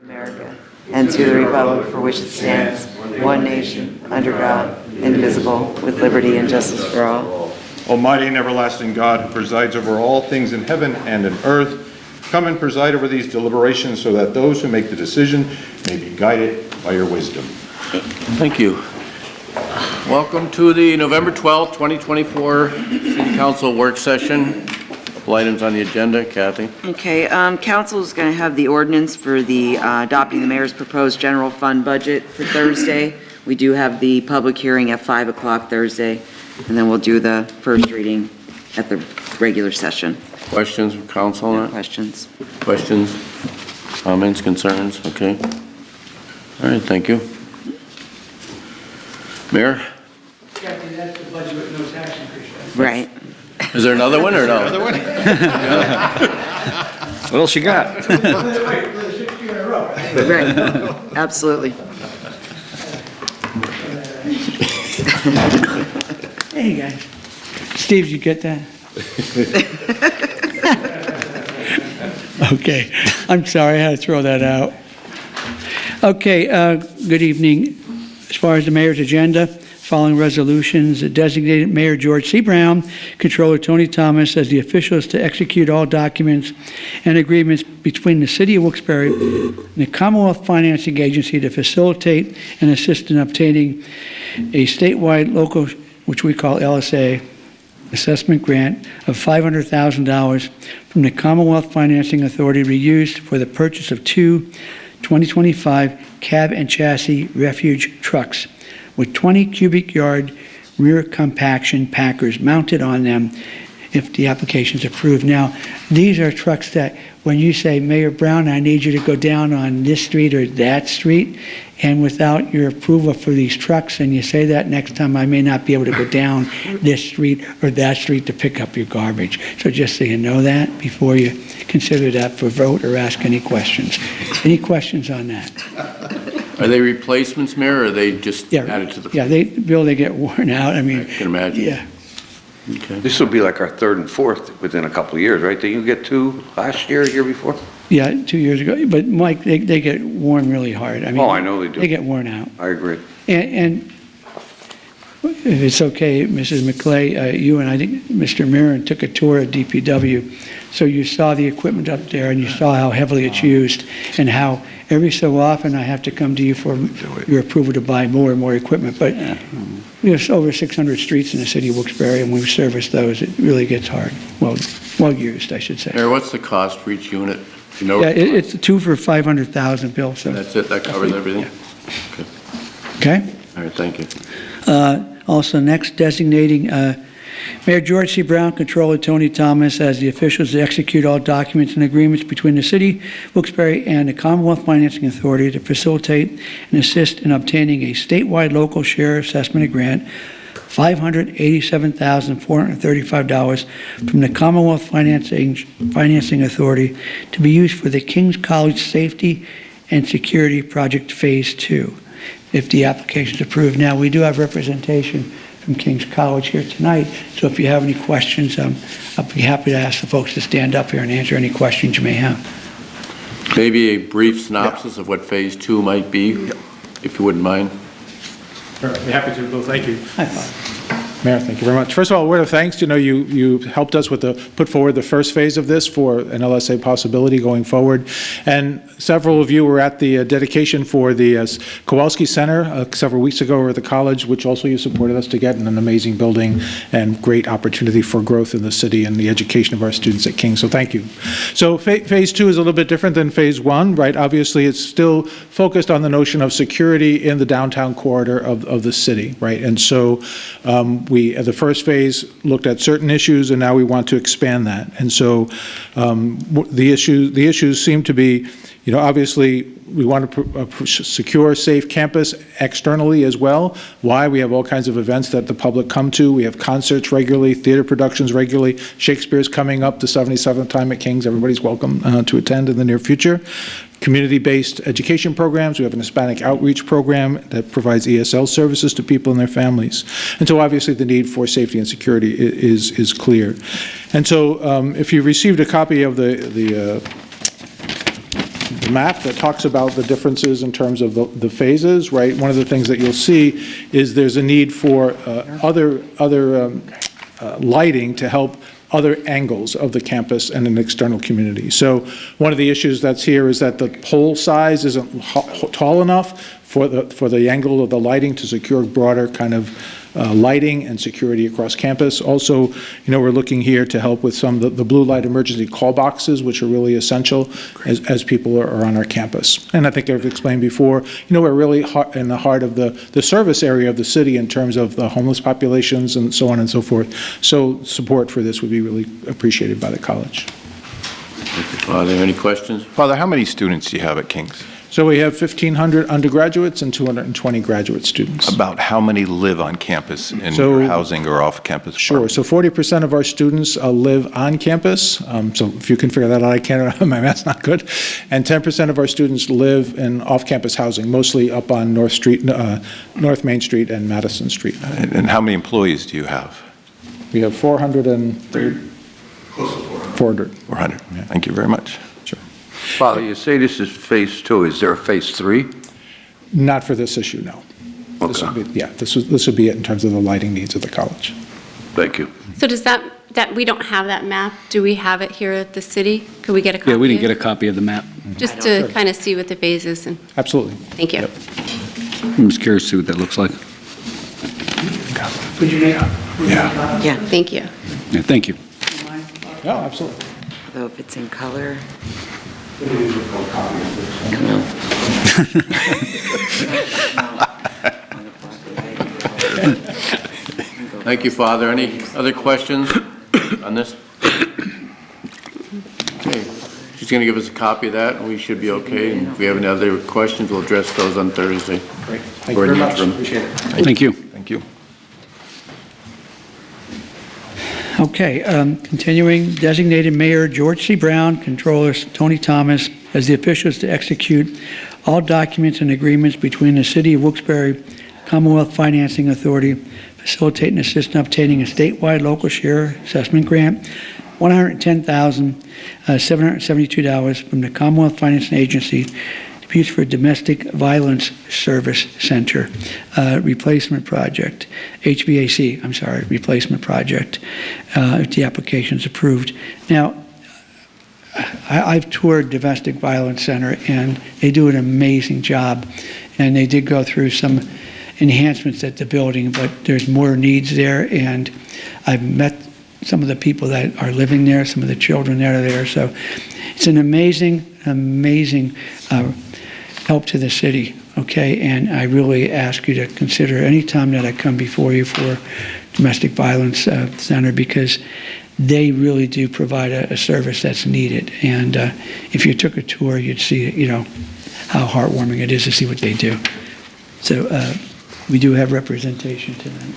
America, and to the republic for which it stands, one nation, under God, indivisible, with liberty and justice for all. Almighty and everlasting God, who presides over all things in heaven and in earth, come and preside over these deliberations so that those who make the decision may be guided by your wisdom. Thank you. Welcome to the November 12th, 2024 City Council work session. A couple items on the agenda. Kathy? Okay, council is going to have the ordinance for the adopting the mayor's proposed general fund budget for Thursday. We do have the public hearing at 5 o'clock Thursday, and then we'll do the first reading at the regular session. Questions from council on that? Questions? Questions? Comments? Concerns? Okay. All right, thank you. Mayor? Kathy, that's the budget with no tax increase. Right. Is there another one or no? Another one? What else you got? Wait, for the 6th year in a row. Right, absolutely. Hey, guys. Steve, did you get that? Okay, I'm sorry, I had to throw that out. Okay, good evening. As far as the mayor's agenda, following resolutions, designated Mayor George C. Brown, Controller Tony Thomas as the officials to execute all documents and agreements between the City of Wilkes-Barre and the Commonwealth Financing Agency to facilitate and assist in obtaining a statewide local, which we call LSA, assessment grant of $500,000 from the Commonwealth Financing Authority to be used for the purchase of two 2025 cab and chassis refuge trucks with 20 cubic yard rear compaction packers mounted on them if the application is approved. Now, these are trucks that when you say, Mayor Brown, I need you to go down on this street or that street, and without your approval for these trucks, and you say that next time, I may not be able to go down this street or that street to pick up your garbage. So just so you know that before you consider that for vote or ask any questions. Any questions on that? Are they replacements, Mayor, or are they just Yeah, added to the? yeah, they get worn out. I mean, I can imagine. yeah. Okay. This will be like our third and fourth within a couple of years, right? Did you get two last year, year before? Yeah, 2 years ago. But Mike, they get worn really hard. I mean, Oh, I know they do. They get worn out. I agree. And if it's okay, Mrs. McClay, you and I think Mr. Mirren took a tour of DPW. So you saw the equipment up there and you saw how heavily it's used and how every so often I have to come to you for your approval to buy more and more equipment. But we have over 600 streets in the city of Wilkes-Barre and we've serviced those. It really gets hard. Well used, I should say. Mayor, what's the cost for each unit? You know? Yeah, it's two for 500,000, Bill, so. That's it? That covers everything? Okay? All right, thank you. Also next, designating Mayor George C. Brown, Controller Tony Thomas as the officials to execute all documents and agreements between the City, Wilkes-Barre, and the Commonwealth Financing Authority to facilitate and assist in obtaining a statewide local share assessment grant, $587,435 from the Commonwealth Financing Authority to be used for the King's College Safety and Security Project Phase 2, if the application is approved. Now, we do have representation from King's College here tonight, so if you have any questions, I'll be happy to ask the folks to stand up here and answer any questions you may have. Maybe a brief synopsis of what Phase 2 might be, if you wouldn't mind. Sure, I'd be happy to, Bill. Thank you. High five. Mayor, thank you very much. First of all, a word of thanks. You know, you helped us with put forward the first phase of this for an LSA possibility going forward. And several of you were at the dedication for the Kowalski Center several weeks ago over at the college, which also you supported us to get in an amazing building and great opportunity for growth in the city and the education of our students at King. So thank you. So phase 2 is a little bit different than phase 1, right? Obviously, it's still focused on the notion of security in the downtown corridor of the city, right? And so the first phase looked at certain issues, and now we want to expand that. And so the issues seem to be, you know, obviously we want to secure safe campus externally as well. Why? We have all kinds of events that the public come to. We have concerts regularly, theater productions regularly. Shakespeare's coming up the 77th time at King's. Everybody's welcome to attend in the near future. Community-based education programs. We have an Hispanic outreach program that provides ESL services to people and their families. And so obviously the need for safety and security is clear. And so if you received a copy of the the map that talks about the differences in terms of the phases, right? One of the things that you'll see is there's a need for other lighting to help other angles of the campus and an external community. So one of the issues that's here is that the pole size isn't tall enough for the angle of the lighting to secure broader kind of lighting and security across campus. Also, we're looking here to help with some of the blue light emergency call boxes, which are really essential as people are on our campus. And I think I've explained before, we're really in the heart of the service area of the city in terms of the homeless populations and so on and so forth. So support for this would be really appreciated by the college. Are there any questions? Father, how many students do you have at King's? So we have 1,500 undergraduates and 220 graduate students. About how many live on campus in So- your housing or off-campus? Sure. So 40% of our students live on campus. So if you can figure that out, I can't. My math's not good. And 10% of our students live in off-campus housing, mostly up on North Main Street and Madison Street. And how many employees do you have? We have 400. 400. 400. Thank you very much. Sure. Father, you say this is phase 2. Is there a phase 3? Not for this issue, no. This Okay. would be, this would be it in terms of the lighting needs of the college. Thank you. So does that we don't have that map? Do we have it here at the city? Could we get a copy? Yeah, we didn't of get it? a copy of the map. Just to kind of see what the phase is, and Absolutely. thank you. Yep. I'm just curious to see what that looks like. Could you make? Yeah, Thank you. Yeah, thank you. No, absolutely. although if it's in color. Thank you, Father. Any other questions on this? Okay, she's going to give us a copy of that, and we should be okay. And if we have any other questions, we'll address those on Thursday. Great. Thank you very much. Appreciate it. Thank you. Thank you. Okay, continuing, designated Mayor George C. Brown, Controller Tony Thomas, as the officials to execute all documents and agreements between the City of Wilkes-Barre, Commonwealth Financing Authority, facilitate and assist in obtaining a statewide local share assessment grant, $110,772 from the Commonwealth Financing Agency to be used for Domestic Violence Service Center replacement project, replacement project, if the application is approved. Now, I've toured Domestic Violence Center, and they do an amazing job, and they did go through some enhancements at the building, but there's more needs there, and I've met some of the people that are living there, some of the children that are there, so it's an amazing help to the city, okay? And I really ask you to consider any time that I come before you for Domestic Violence Center, because they really do provide a service that's needed. And if you took a tour, you'd see, how heartwarming it is to see what they do. So we do have representation tonight.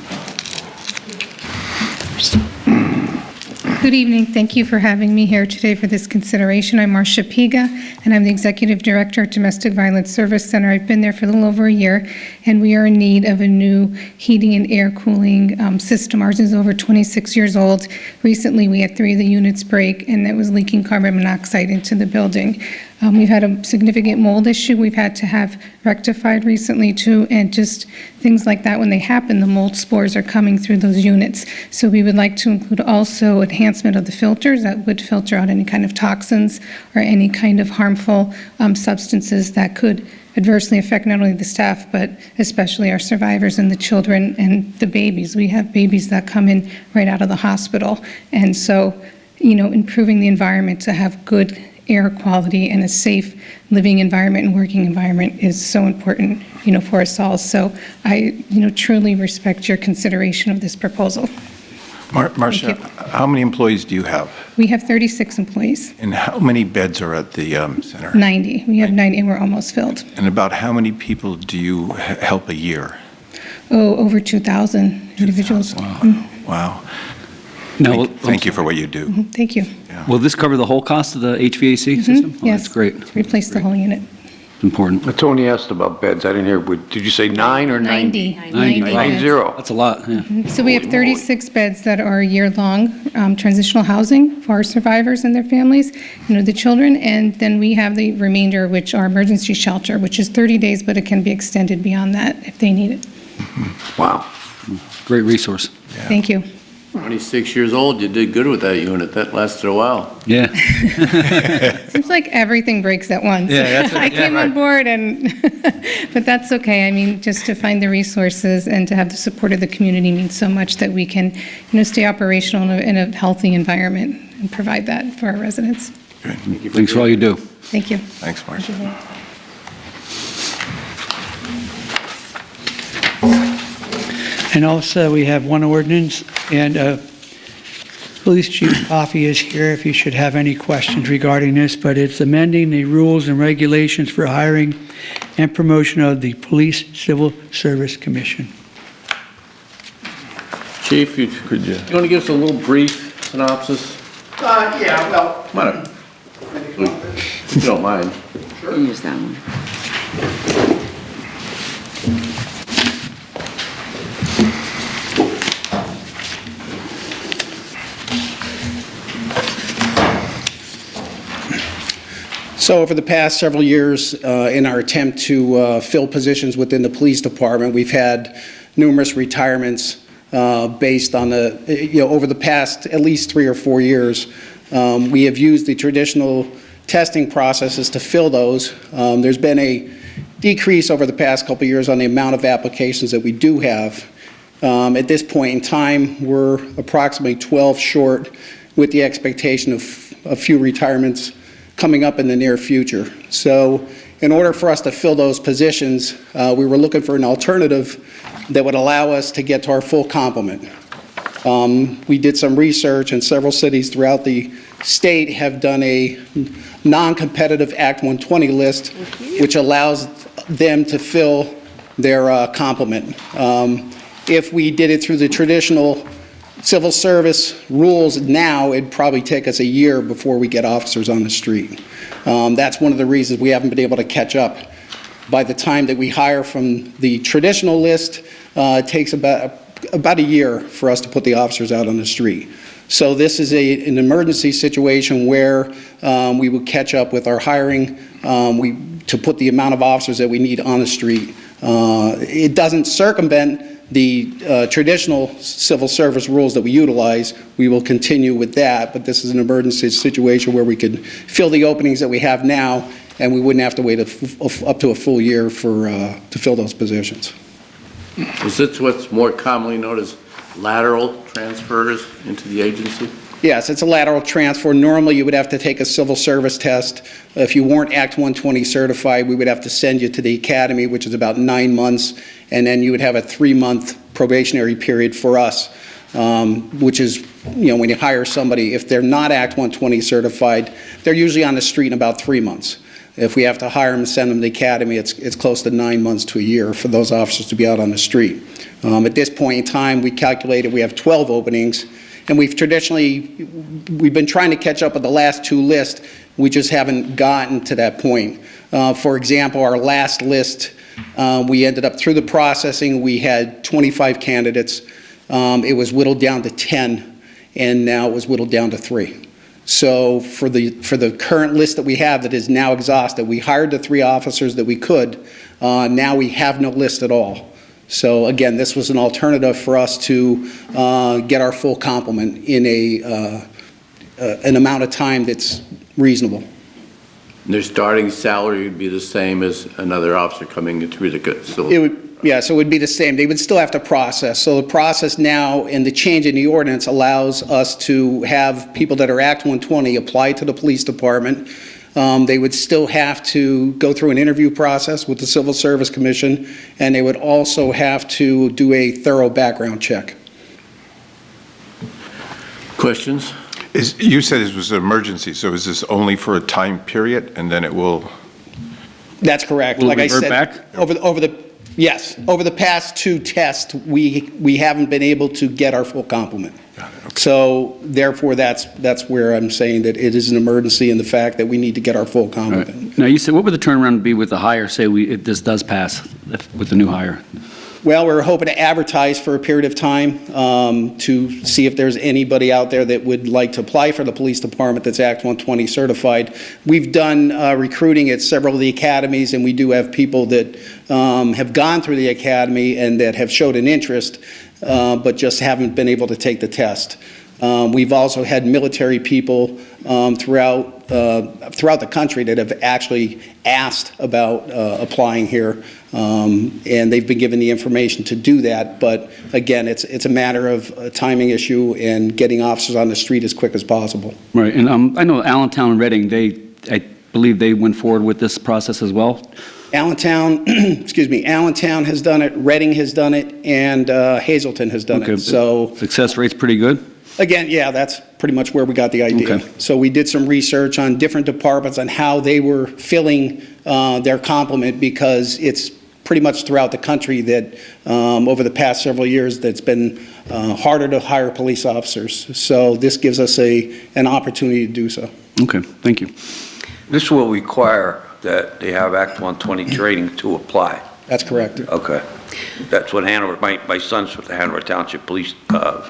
Good evening. Thank you for having me here today for this consideration. I'm Marcia Piga, and I'm the Executive Director at Domestic Violence Service Center. I've been there for a little over a year, and we are in need of a new heating and air cooling system. Ours is over 26 years old. Recently, we had 3 of the units break, and that was leaking carbon monoxide into the building. We've had a significant mold issue we've had to have rectified recently too, and just things like that, when they happen, the mold spores are coming through those units. So we would like to include also enhancement of the filters that would filter out any kind of toxins or any kind of harmful substances that could adversely affect not only the staff, but especially our survivors and the children and the babies. We have babies that come in right out of the hospital. And so, improving the environment to have good air quality and a safe living environment and working environment is so important, for us all. So I, truly respect your consideration of this proposal. Marcia, how many employees do you have? We have 36 employees, And how many beds are at the center? 90. We have 90 and we're almost filled. And about how many people do you help a year? Oh, over 2,000 individuals. Wow. Now, Thank you for what you do. Thank you. will this cover the whole cost of the HVAC system? Oh, Yes. That's great. Replace the whole unit. Important. Tony asked about beds. I didn't hear, did you say 9 or 90? 90 beds. beds. 90. That's a lot, yeah. So we have 36 beds that are year-long transitional housing for our survivors and their families, the children, and then we have the remainder, which are emergency shelter, which is 30 days, but it can be extended beyond that if they need it. Wow. Great resource. Thank you. 26 years old, you did good with that unit. That lasted a while. Yeah. Seems like everything breaks at once. Yeah, that's it. I came on board but that's okay. I mean, just to find the resources and to have the support of the community means so much that we can, stay operational in a healthy environment and provide that for our residents. Thanks for all you do. Thank you. Thanks, Marcia. And also, we have one ordinance, and Police Chief Coffey is here if you should have any questions regarding this, but it's amending the rules and regulations for hiring and promotion of the Police Civil Service Commission. Chief, you want to give us a little brief synopsis? Yeah, well, Come on up. If you don't mind. Use that one. so over the past several years, in our attempt to fill positions within the police department, we've had numerous retirements based on over the past at least 3 or 4 years. We have used the traditional testing processes to fill those. There's been a decrease over the past couple of years on the amount of applications that we do have. At this point in time, we're approximately 12 short, with the expectation of a few retirements coming up in the near future. So in order for us to fill those positions, we were looking for an alternative that would allow us to get to our full complement. We did some research, and several cities throughout the state have done a non-competitive Act 120 list, which allows them to fill their complement. If we did it through the traditional civil service rules now, it'd probably take us a year before we get officers on the street. That's one of the reasons we haven't been able to catch up. By the time that we hire from the traditional list, it takes about a year for us to put the officers out on the street. So this is an emergency situation where we would catch up with our hiring to put the amount of officers that we need on the street. It doesn't circumvent the traditional civil service rules that we utilize. We will continue with that, but this is an emergency situation where we could fill the openings that we have now, and we wouldn't have to wait up to a full year to fill those positions. Is this what's more commonly known as lateral transfers into the agency? Yes, it's a lateral transfer. Normally, you would have to take a civil service test. If you weren't Act 120 certified, we would have to send you to the academy, which is about 9 months, and then you would have a 3-month probationary period for us, which is, when you hire somebody, if they're not Act 120 certified, they're usually on the street in about 3 months. If we have to hire them and send them to the academy, it's close to 9 months to a year for those officers to be out on the street. At this point in time, we calculated we have 12 openings, and we've been trying to catch up with the last 2 lists. We just haven't gotten to that point. For example, our last list, we ended up through the processing, we had 25 candidates. It was whittled down to 10, and now it was whittled down to 3. So for the current list that we have that is now exhausted, we hired the 3 officers that we could. Now we have no list at all. So again, this was an alternative for us to get our full complement in an amount of time that's reasonable. Their starting salary would be the same as another officer coming through the civil. So it would be the same. They would still have to process. So the process now and the change in the ordinance allows us to have people that are Act 120 apply to the police department. They would still have to go through an interview process with the Civil Service Commission, and they would also have to do a thorough background check. Questions? You said this was an emergency, so is this only for a time period, and then it will? That's correct. Will it like I revert said, back? Yes, over the past 2 tests, we haven't been able to get our full complement. So therefore, that's where I'm saying that it is an emergency and the fact that we need to get our full All complement. right. Now, you said, what would the turnaround be with the hire, say if this does pass, with the new hire? Well, we're hoping to advertise for a period of time to see if there's anybody out there that would like to apply for the police department that's Act 120 certified. We've done recruiting at several of the academies, and we do have people that have gone through the academy and that have showed an interest, but just haven't been able to take the test. We've also had military people throughout the country that have actually asked about applying here, and they've been given the information to do that. But again, it's a matter of a timing issue and getting officers on the street as quick as possible. Right, and I know Allentown and Reading, I believe they went forward with this process as well? Allentown, excuse me, Allentown has done it, Reading has done it, and Hazleton has done Okay. it. So Success rate's pretty good? again, yeah, that's pretty much where we got the idea. Okay. So we did some research on different departments on how they were filling their complement, because it's pretty much throughout the country that over the past several years that's been harder to hire police officers. So this gives us an opportunity to do so. Okay, thank you. This will require that they have Act 120 training to apply. That's correct. Okay. That's what Hanover, my son's with the Hanover Township Police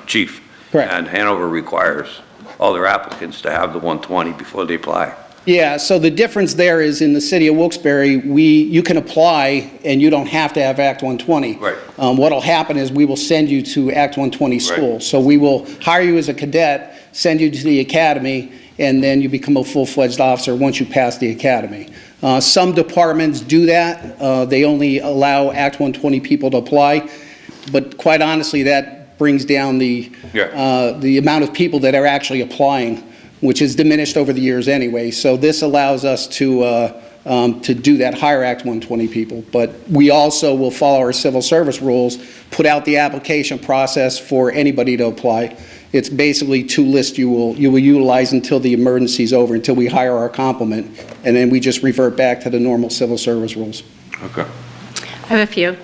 Chief. Correct. And Hanover requires all their applicants to have the 120 before they apply. Yeah, so the difference there is in the city of Wilkes-Barre, you can apply and you don't have to have Act 120. Right. What'll happen is we will send you to Act 120 school. Right. So we will hire you as a cadet, send you to the academy, and then you become a full-fledged officer once you pass the academy. Some departments do that. They only allow Act 120 people to apply. But quite honestly, that brings down the amount of people that are actually applying, which is diminished over the years anyway. So this allows us to do that, hire Act 120 people. But we also will follow our civil service rules, put out the application process for anybody to apply. It's basically two lists you will utilize until the emergency's over, until we hire our complement, and then we just revert back to the normal civil service rules. Okay. I have a few.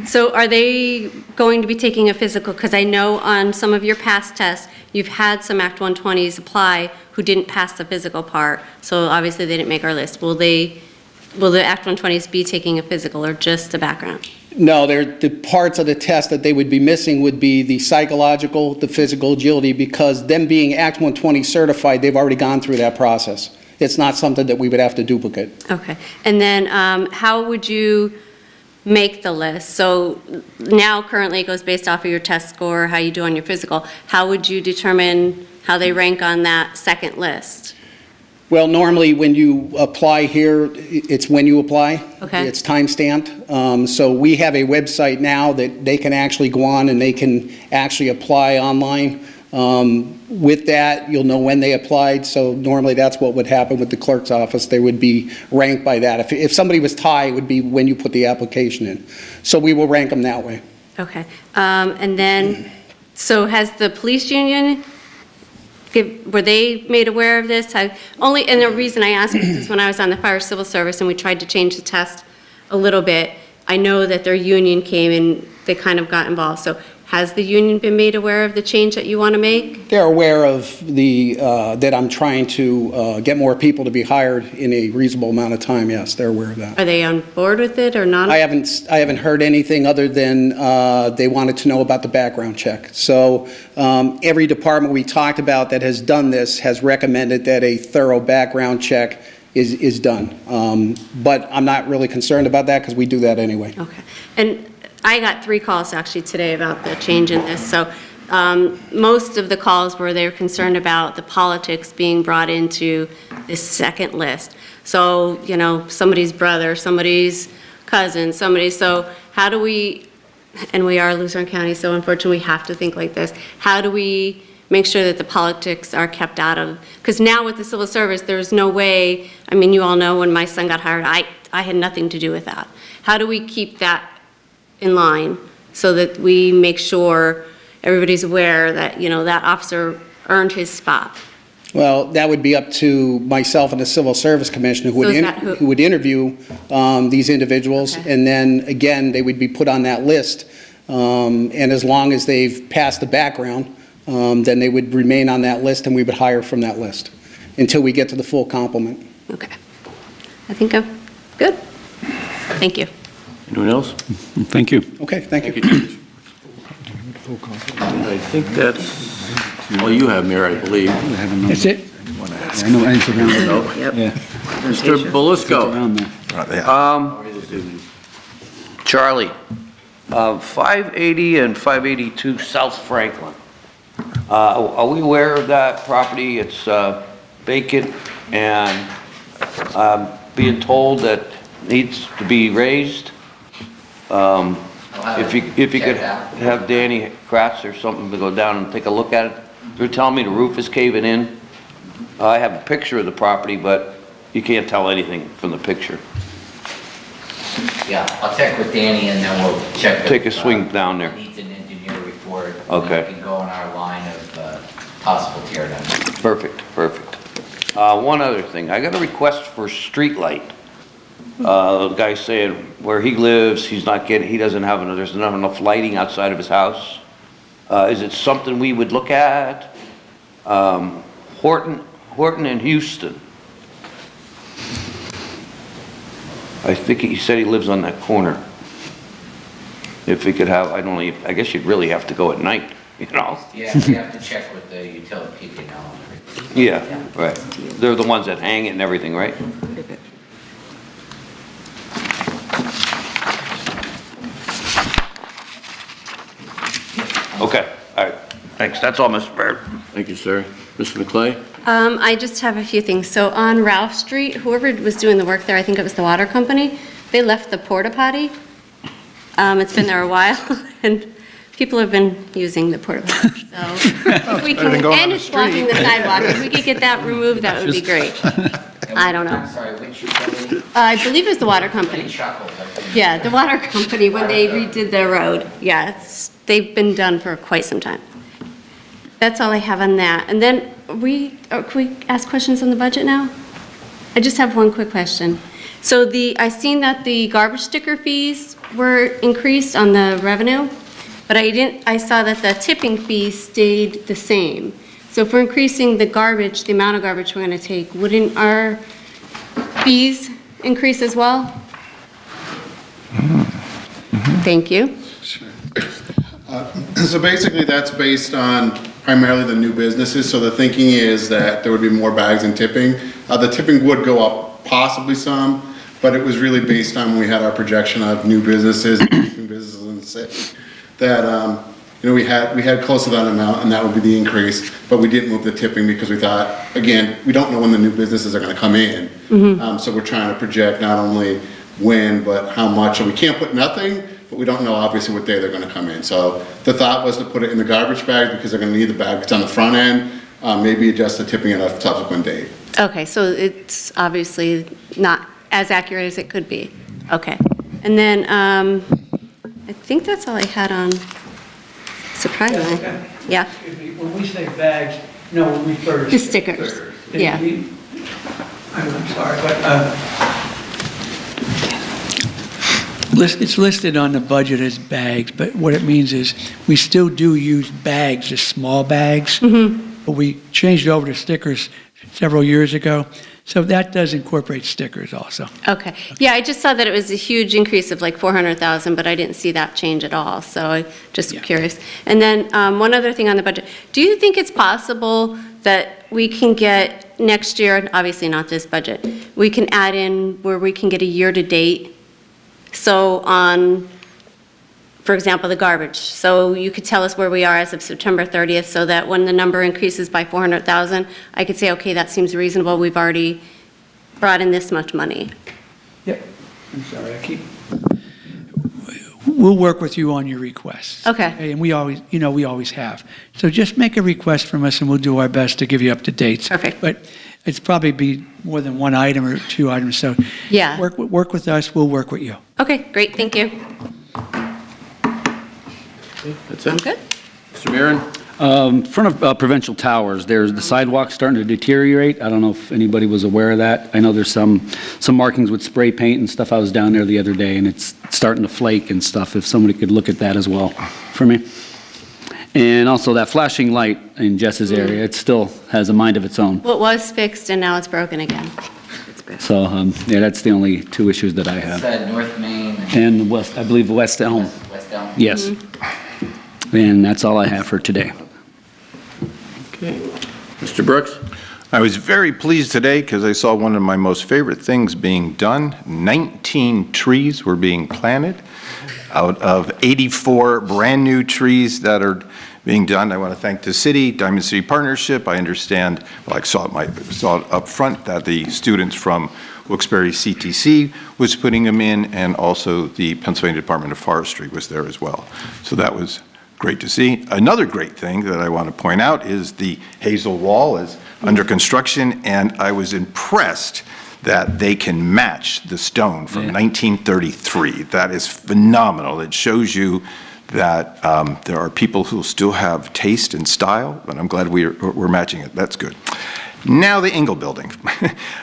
So are they going to be taking a physical? Because I know on some of your past tests, you've had some Act 120s apply who didn't pass the physical part, so obviously they didn't make our list. Will the Act 120s be taking a physical or just a background? No, the parts of the test that they would be missing would be the psychological, the physical agility, because them being Act 120 certified, they've already gone through that process. It's not something that we would have to duplicate. Okay. And then how would you make the list? So now currently it goes based off of your test score, how you do on your physical. How would you determine how they rank on that second list? Well, normally when you apply here, it's when you apply. Okay. It's time-stamped. So we have a website now that they can actually go on and they can actually apply online. With that, you'll know when they applied, so normally that's what would happen with the clerk's office. They would be ranked by that. If somebody was tied, it would be when you put the application in. So we will rank them that way. Okay. And then, so has the police union, were they made aware of this? And the reason I ask is when I was on the fire civil service and we tried to change the test a little bit, I know that their union came and they kind of got involved. So has the union been made aware of the change that you want to make? They're aware of that I'm trying to get more people to be hired in a reasonable amount of time, yes, they're aware of that. Are they on board with it or not? I haven't heard anything other than they wanted to know about the background check. So every department we talked about that has done this has recommended that a thorough background check is done. But I'm not really concerned about that because we do that anyway. Okay. And I got 3 calls actually today about the change in this. So most of the calls were they were concerned about the politics being brought into this second list. So, you know, somebody's brother, somebody's cousin, so how do we, and we are Luzerne County, so unfortunately we have to think like this, how do we make sure that the politics are kept out of, because now with the civil service, there's no way, I mean, you all know when my son got hired, I had nothing to do with that. How do we keep that in line so that we make sure everybody's aware that, you know, that officer earned his spot? Well, that would be up to myself and the Civil Service Commissioner who would interview these individuals. Okay. And then, again, they would be put on that list. And as long as they've passed the background, then they would remain on that list and we would hire from that list until we get to the full complement. Okay. I think I'm good. Thank you. Anyone else? Thank you. Okay, thank you. George. I think that's all you have, Mayor, I believe. That's it? I know, and it's around there. Yep. Yeah. Mr. Belisco. Around there. Charlie, 580 and 582 South Franklin. Are we aware of that property? It's vacant and being told that needs to be raised. If you could have Danny Kratz or something to go down and take a look at it. They're telling me the roof is caving in. I have a picture of the property, but you can't tell anything from the picture. Yeah, I'll check with Danny and then we'll check. Take a swing down there. Needs an engineer report. Okay. And it can go on our line of possible tear down. Perfect, perfect. One other thing, I got a request for street light. The guy's saying where he lives, he doesn't have, there's not enough lighting outside of his house. Is it something we would look at? Horton and Houston. I think he said he lives on that corner. If he could have, I guess you'd really have to go at night, you know? Yeah, we have to check with the utility people now. Yeah, right. They're the ones that hang it and everything, right? Okay, all right. Thanks. That's all, Mr. Baird. Thank you, sir. Mr. McClay? I just have a few things. So on Ralph Street, whoever was doing the work there, I think it was the water company, they left the porta potty. It's been there a while, and people have been using the porta potty. So if we can, and it's blocking the sidewalk. If we could get that removed, that would be great. I don't know. I'm sorry, which utility? I believe it was the water company. Chuckle. Yeah, the water company, when they redid their road. Yeah, they've been done for quite some time. That's all I have on that. And then, can we ask questions on the budget now? I just have one quick question. So I seen that the garbage sticker fees were increased on the revenue, but I saw that the tipping fee stayed the same. So if we're increasing the garbage, the amount of garbage we're gonna take, wouldn't our fees increase as well? Thank you. So basically, that's based on primarily the new businesses. So the thinking is that there would be more bags and tipping. The tipping would go up possibly some, but it was really based on when we had our projection of new businesses, new businesses in the city, that we had close to that amount, and that would be the increase. But we didn't move the tipping because we thought, again, we don't know when the new businesses are going to come in. So we're trying to project not only when, but how much. So we can't put nothing, but we don't know obviously what day they're going to come in. So the thought was to put it in the garbage bag because they're going to need the bag. It's on the front end. Maybe adjust the tipping at a subsequent date. Okay, so it's obviously not as accurate as it could be. Okay. And then, I think that's all I had on, surprisingly. Yeah, Excuse me, when we say bags, no, we refer to... the stickers, yeah. I'm sorry, but it's listed on the budget as bags, but what it means is we still do use bags, the small bags, but we changed over to stickers several years ago, so that does incorporate stickers also. Okay, yeah, I just saw that it was a huge increase of like 400,000, but I didn't see that change at all, so I just curious. And then one other thing on the budget, do you think it's possible that we can get next year, obviously not this budget, we can add in where we can get a year-to-date? So on, for example, the garbage, so you could tell us where we are as of September 30th, so that when the number increases by 400,000, I could say, okay, that seems reasonable, we've already brought in this much money. Yep, I'm sorry, we'll work with you on your requests. Okay. And we always have. So just make a request from us and we'll do our best to give you up to dates. Perfect. But it's probably be more than one item or two items, so Yeah. work with us, we'll work with you. Okay, great, thank you. That's it? I'm good. Mr. Marin? In front of Provincial Towers, there's the sidewalk starting to deteriorate. I don't know if anybody was aware of that. I know there's some markings with spray paint and stuff. I was down there the other day, and it's starting to flake and stuff, if somebody could look at that as well for me. And also that flashing light in Jess's area, it still has a mind of its own. Well, it was fixed and now it's broken again. So, yeah, that's the only two issues that I It's have. North Main And West, I believe West Elm, West Elm. yes. And that's all I have for today. Okay. Mr. Brooks? I was very pleased today because I saw one of my most favorite things being done. 19 trees were being planted out of 84 brand-new trees that are being done. I want to thank the city, Diamond City Partnership. I understand, well, I saw it up front that the students from Wilkes-Barre CTC was putting them in, and also the Pennsylvania Department of Forestry was there as well. So that was great to see. Another great thing that I want to point out is the Hazel Wall is under construction, and I was impressed that they can match the stone from 1933. That is phenomenal. It shows you that there are people who still have taste and style, but I'm glad we're matching it. That's good. Now the Engel Building.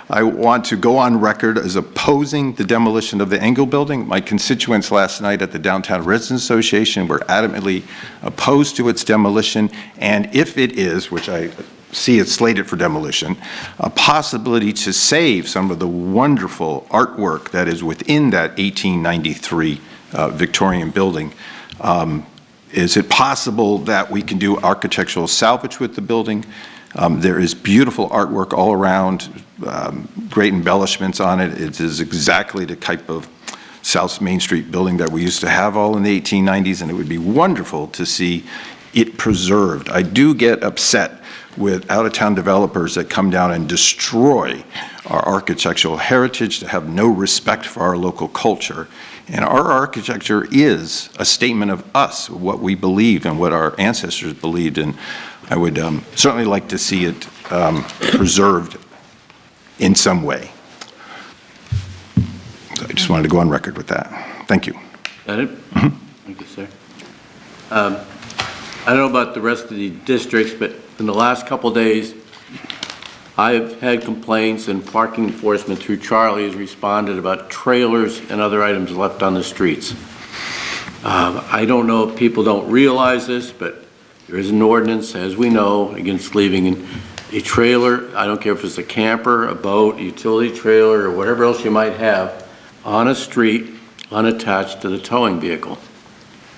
I want to go on record as opposing the demolition of the Engel Building. My constituents last night at the Downtown Residents Association were adamantly opposed to its demolition, and if it is, which I see it slated for demolition, a possibility to save some of the wonderful artwork that is within that 1893 Victorian building. Is it possible that we can do architectural salvage with the building? There is beautiful artwork all around, great embellishments on it. It is exactly the type of South Main Street building that we used to have all in the 1890s, and it would be wonderful to see it preserved. I do get upset with out-of-town developers that come down and destroy our architectural heritage, to have no respect for our local culture. And our architecture is a statement of us, what we believe and what our ancestors believed in. I would certainly like to see it preserved in some way. So I just wanted to go on record with that. Thank you. That it? Thank you, sir. I don't know about the rest of the districts, but in the last couple of days, I've had complaints, and parking enforcement through Charlie has responded about trailers and other items left on the streets. I don't know if people don't realize this, but there is an ordinance, as we know, against leaving a trailer, I don't care if it's a camper, a boat, a utility trailer, or whatever else you might have, on a street unattached to the towing vehicle.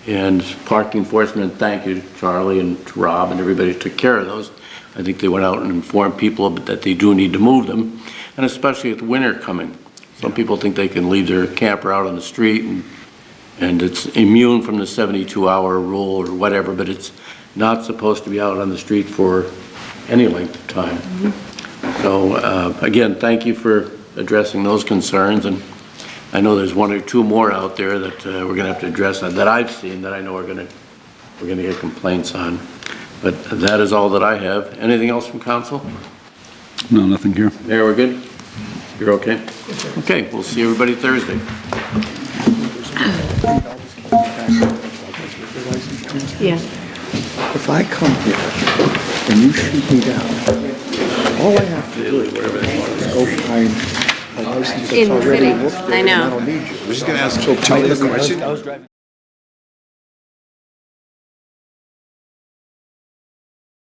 And parking enforcement, thank you to Charlie and to Rob and everybody who took care of those. I think they went out and informed people that they do need to move them, and especially with winter coming. Some people think they can leave their camper out on the street and it's immune from the 72-hour rule or whatever, but it's not supposed to be out on the street for any length of time. So again, thank you for addressing those concerns, and I know there's one or two more out there that we're going to have to address that I've seen that I know we're going to get complaints on. But that is all that I have. Anything else from council? No, nothing here. Mayor, we're good? You're okay? Okay, we'll see everybody Thursday. Yeah. If I come here and you shoot me down, all I have to do is go find a license that's In the already city. booked. I know. I don't need you. We're just going to ask So Charlie a technically, question.